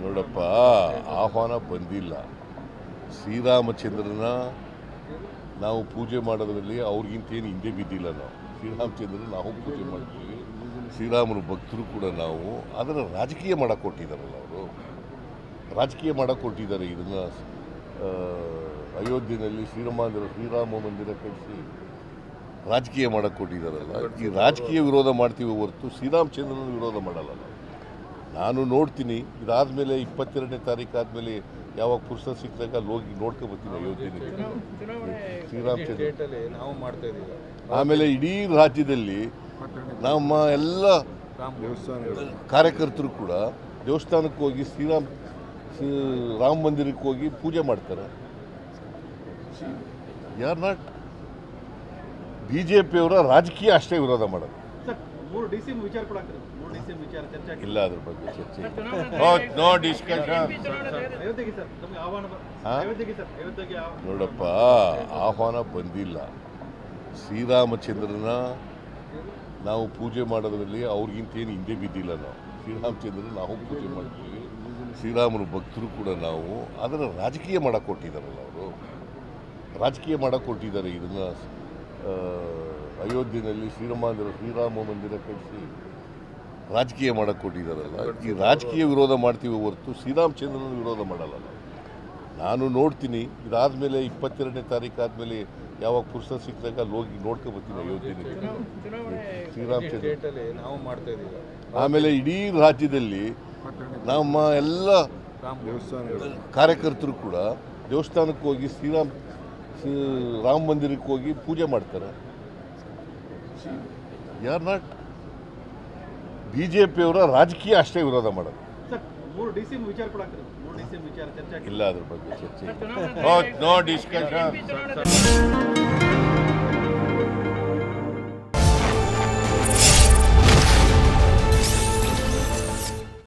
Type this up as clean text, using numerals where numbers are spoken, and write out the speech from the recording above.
ನೋಡಪ್ಪ, ಆಹ್ವಾನ ಬಂದಿಲ್ಲ. ಶ್ರೀರಾಮಚಂದ್ರನ ನಾವು ಪೂಜೆ ಮಾಡೋದ್ರಲ್ಲಿ ಅವ್ರಿಗಿಂತ ಏನು ಹಿಂದೆ ಬಿದ್ದಿಲ್ಲ. ನಾವು ಶ್ರೀರಾಮಚಂದ್ರನ ನಾವು ಪೂಜೆ ಮಾಡ್ತೀವಿ, ಶ್ರೀರಾಮನ ಭಕ್ತರು ಕೂಡ ನಾವು. ಅದನ್ನು ರಾಜಕೀಯ ಮಾಡಕ್ಕೆ ಕೊಟ್ಟಿದ್ದಾರಲ್ಲ ಅವರು, ರಾಜಕೀಯ ಮಾಡಕ್ಕೆ ಕೊಟ್ಟಿದ್ದಾರೆ. ಇದನ್ನು ಅಯೋಧ್ಯೆಯಲ್ಲಿ ಶ್ರೀರಾಮ ಮಂದಿರ ಕಟ್ಟಿಸಿ ರಾಜಕೀಯ ಮಾಡಕ್ಕೆ ಕೊಟ್ಟಿದ್ದಾರಲ್ಲ. ಈ ರಾಜಕೀಯ ವಿರೋಧ ಮಾಡ್ತೀವಿ ಹೊರತು ಶ್ರೀರಾಮಚಂದ್ರನ ವಿರೋಧ ಮಾಡಲ್ಲ. ನಾನು ನೋಡ್ತೀನಿ, ಇದಾದಮೇಲೆ 22ನೇ ತಾರೀಕು ಆದಮೇಲೆ ಯಾವಾಗ ಪುಸ್ತಕ ಸಿಕ್ಕಿದಾಗ ಅಲ್ಲಿ ಹೋಗಿ ನೋಡ್ಕೊಬರ್ತೀನಿ ಅಯೋಧ್ಯೆಯಲ್ಲಿ ಶ್ರೀರಾಮಚಂದ್ರ. ಆಮೇಲೆ ಇಡೀ ರಾಜ್ಯದಲ್ಲಿ ನಮ್ಮ ಎಲ್ಲ ಕಾರ್ಯಕರ್ತರು ಕೂಡ ದೇವಸ್ಥಾನಕ್ಕೆ ಹೋಗಿ ರಾಮ ಮಂದಿರಕ್ಕೆ ಹೋಗಿ ಪೂಜೆ ಮಾಡ್ತಾರೆ. ಯಾರ್ ನಾಟ್ ಬಿಜೆಪಿಯವರ ರಾಜಕೀಯ ಅಷ್ಟೇ ವಿರೋಧ ಮಾಡೋದು. ಇಲ್ಲ, ಅದ್ರ ಬಗ್ಗೆ ಚರ್ಚೆ ನೋ ಡಿಸ್ಕಷನ್. ನೋಡಪ್ಪ, ಆಹ್ವಾನ ಬಂದಿಲ್ಲ. ಶ್ರೀರಾಮಚಂದ್ರನ ನಾವು ಪೂಜೆ ಮಾಡೋದ್ರಲ್ಲಿ ಅವ್ರಿಗಿಂತ ಏನು ಹಿಂದೆ ಬಿದ್ದಿಲ್ಲ. ನಾವು ಶ್ರೀರಾಮಚಂದ್ರನ ನಾವು ಪೂಜೆ ಮಾಡ್ತೀವಿ, ಶ್ರೀರಾಮನ ಭಕ್ತರು ಕೂಡ ನಾವು. ಅದನ್ನು ರಾಜಕೀಯ ಮಾಡಕ್ಕೆ ಕೊಟ್ಟಿದ್ದಾರಲ್ಲ ಅವರು, ರಾಜಕೀಯ ಮಾಡಕ್ಕೆ ಕೊಟ್ಟಿದ್ದಾರೆ. ಇದನ್ನು ಅಯೋಧ್ಯೆಯಲ್ಲಿ ಶ್ರೀರಾಮ ಮಂದಿರ ಕಟ್ಟಿಸಿ ರಾಜಕೀಯ ಮಾಡಕ್ಕೆ ಕೊಟ್ಟಿದ್ದಾರಲ್ಲ. ಈ ರಾಜಕೀಯ ವಿರೋಧ ಮಾಡ್ತೀವಿ ಹೊರತು ಶ್ರೀರಾಮಚಂದ್ರನ ವಿರೋಧ ಮಾಡಲ್ಲ. ನಾನು ನೋಡ್ತೀನಿ, ಇದಾದಮೇಲೆ 22ನೇ ತಾರೀಕು ಆದಮೇಲೆ ಯಾವಾಗ ಪುಸ್ತಕ ಸಿಕ್ಕಿದಾಗ ಅಲ್ಲಿ ಹೋಗಿ ನೋಡ್ಕೊಬರ್ತೀನಿ ಅಯೋಧ್ಯೆಯಲ್ಲಿ ಶ್ರೀರಾಮಚಂದ್ರ. ಆಮೇಲೆ ಇಡೀ ರಾಜ್ಯದಲ್ಲಿ ನಮ್ಮ ಎಲ್ಲ ಕಾರ್ಯಕರ್ತರು ಕೂಡ ದೇವಸ್ಥಾನಕ್ಕೆ ಹೋಗಿ ರಾಮ ಮಂದಿರಕ್ಕೆ ಹೋಗಿ ಪೂಜೆ ಮಾಡ್ತಾರೆ. ಯಾರ್ ನಾಟ್ ಬಿಜೆಪಿಯವರ ರಾಜಕೀಯ ಅಷ್ಟೇ ವಿರೋಧ ಮಾಡೋದು. ಇಲ್ಲ, ಅದ್ರ ಬಗ್ಗೆ ಚರ್ಚೆ ನೋ ಡಿಸ್ಕಷನ್.